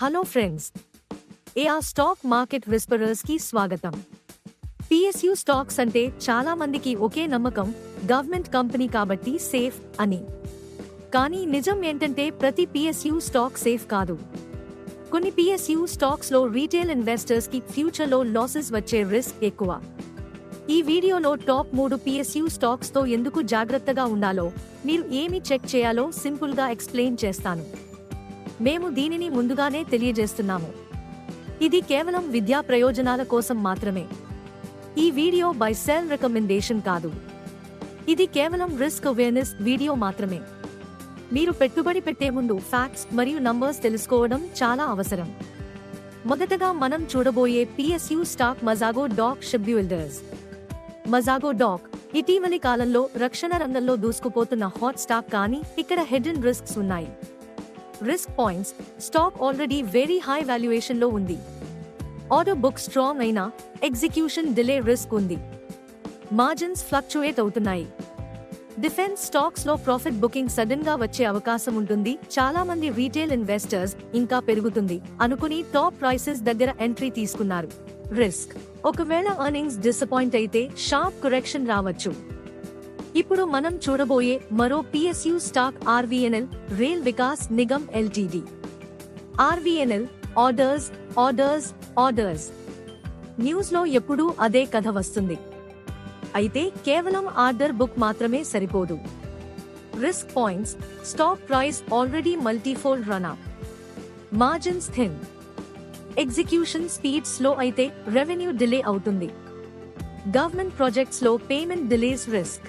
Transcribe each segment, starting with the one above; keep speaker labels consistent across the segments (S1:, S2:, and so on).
S1: Hello friends, AR stock market whisperers కి స్వాగతం. PSU stocks అంటే చాలా మందికి ఒకే నమ్మకం, గవర్నమెంట్ కంపెనీ కాబట్టి సేఫ్ అని. కానీ నిజం ఏంటంటే ప్రతి పిఎస్యు స్టాక్ సేఫ్ కాదు. కొన్ని పిఎస్యు స్టాక్స్ లో రీటైల్ ఇన్వెస్టర్స్ కి ఫ్యూచర్ లో లాసెస్ వచ్చే రిస్క్ ఎక్కువ. ఈ వీడియోలో టాప్ 3 పిఎస్యు స్టాక్స్ తో ఎందుకు జాగ్రత్తగా ఉండాలో, మీరు ఏమి చెక్ చేయాలో సింపుల్ గా ఎక్స్ప్లెయిన్ చేస్తాను. మేము దీనిని ముందుగానే తెలియజేస్తున్నాము. ఇది కేవలం విద్యా ప్రయోజనాల కోసం మాత్రమే. ఈ వీడియో బై సెల్ రికమెండేషన్ కాదు. ఇది కేవలం రిస్క్ అవేర్నెస్ వీడియో మాత్రమే. మీరు పెట్టుబడి పెట్టే ముందు ఫ్యాక్ట్స్ మరియు నంబర్స్ తెలుసుకోవడం చాలా అవసరం. మొదటగా మనం చూడబోయే PSU stock Mazagon dock shipbuilders. Mazagon dock ఇటీవలి కాలంలో రక్షణ రంగంలో దూసుకుపోతున్న హాట్ స్టాక్, కానీ ఇక్కడ హిడెన్ రిస్క్స్ ఉన్నాయి. Risk points: stock already very high valuation లో ఉంది. ఆర్డర్ బుక్ స్ట్రాంగ్ అయినా ఎగ్జిక్యూషన్ డిలే రిస్క్ ఉంది. మార్జిన్స్ ఫ్లక్చుయేట్ అవుతున్నాయి. డిఫెన్స్ స్టాక్స్ లో ప్రాఫిట్ బుకింగ్ సడన్ గా వచ్చే అవకాశం ఉంటుంది. చాలా మంది రీటైల్ ఇన్వెస్టర్స్ ఇంకా పెరుగుతుంది అనుకుని టాప్ ప్రైసెస్ దగ్గర ఎంట్రీ తీసుకున్నారు. రిస్క్: ఒకవేళ ఎర్నింగ్స్ డిసప్పాయింట్ అయితే షార్ప్ కరెక్షన్ రావచ్చు. ఇప్పుడు మనం చూడబోయే మరో PSU stock RVNL, rail Vikas Nigam LTD. RVNL orders orders orders. News లో ఎప్పుడూ అదే కథ వస్తుంది. అయితే కేవలం ఆర్డర్ బుక్ మాత్రమే సరిపోదు. Risk points: stock price already multifold run up. Margins thin. Execution speed slow అయితే రెవెన్యూ డిలే అవుతుంది. గవర్నమెంట్ ప్రాజెక్ట్స్ లో payment delays risk.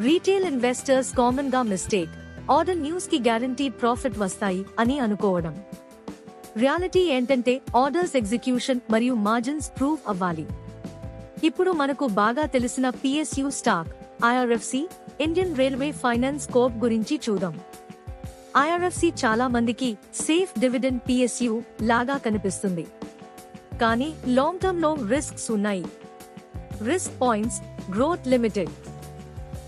S1: Retail investors common గా మిస్టేక్: ఆర్డర్ న్యూస్ కి గ్యారంటీడ్ ప్రాఫిట్ వస్తాయి అని అనుకోవడం. రియాలిటీ ఏంటంటే ఆర్డర్స్ ఎగ్జిక్యూషన్ మరియు మార్జిన్స్ ప్రూవ్ అవ్వాలి. ఇప్పుడు మనకు బాగా తెలిసిన PSU stock IRFC, Indian railway finance corp గురించి చూద్దాం. ఐఆర్ఎఫ్సి చాలా మందికి సేఫ్ డివిడెండ్ పిఎస్యు లాగా కనిపిస్తుంది, కానీ లాంగ్ టర్మ్ లో రిస్క్స్ ఉన్నాయి. Risk points: growth limited.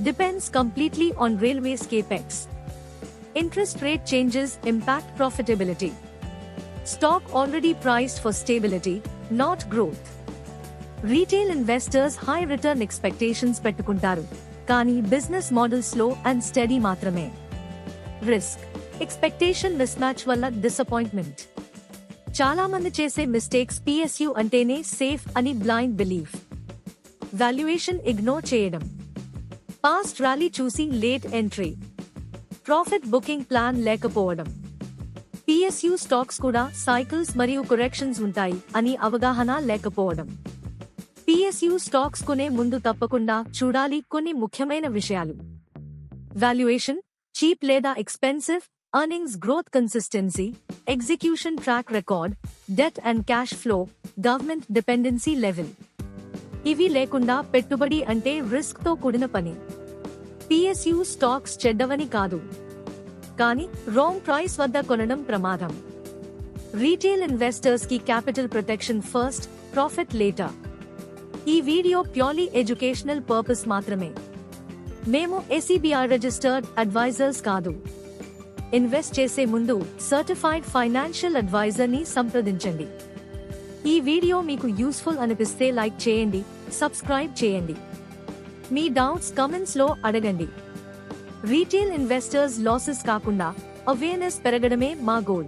S1: Depends completely on railways capex. Interest rate changes impact profitability. Stock already priced for stability, not growth. Retail investors high return expectations పెట్టుకుంటారు, కానీ business model slow and study మాత్రమే. Risk: expectation miss match వల్ల disappointment. చాలా మంది చేసే mistakes PSU అంటేనే safe అని blind belief. Valuation ignore చేయడం. పాస్ట్ ర్యాలీ చూసి late entry. Profit booking plan లేకపోవడం. పిఎస్యు స్టాక్స్ కూడా సైకిల్స్ మరియు కరెక్షన్స్ ఉంటాయి అని అవగాహన లేకపోవడం. పిఎస్యు స్టాక్స్ కొనే ముందు తప్పకుండా చూడాలి కొన్ని ముఖ్యమైన విషయాలు. వాల్యుయేషన్: చీప్ లేదా expensive. Earnings growth consistency. Execution track record. Debt and cash flow. Government dependency level. ఇవి లేకుండా పెట్టుబడి అంటే రిస్క్ తో కూడిన పని. పిఎస్యు స్టాక్స్ చెడ్డవని కాదు, కానీ రాంగ్ ప్రైస్ వద్ద కొనడం ప్రమాదం. రీటైల్ ఇన్వెస్టర్స్ కి capital protection first, profit later. ఈ వీడియో ప్యూర్లీ ఎడ్యుకేషనల్ పర్పస్ మాత్రమే. మేము ఎసిబిఐ రిజిస్టర్డ్ అడ్వైజర్స్ కాదు. ఇన్వెస్ట్ చేసే ముందు సర్టిఫైడ్ ఫైనాన్షియల్ అడ్వైజర్ ని సంప్రదించండి. ఈ వీడియో మీకు యూస్ఫుల్ అనిపిస్తే లైక్ చేయండి, సబ్స్క్రైబ్ చేయండి. మీ డౌట్స్ కమెంట్స్ లో అడగండి. రీటైల్ ఇన్వెస్టర్స్ లాసెస్ కాకుండా అవేర్నెస్ పెరగడమే మా గోల్.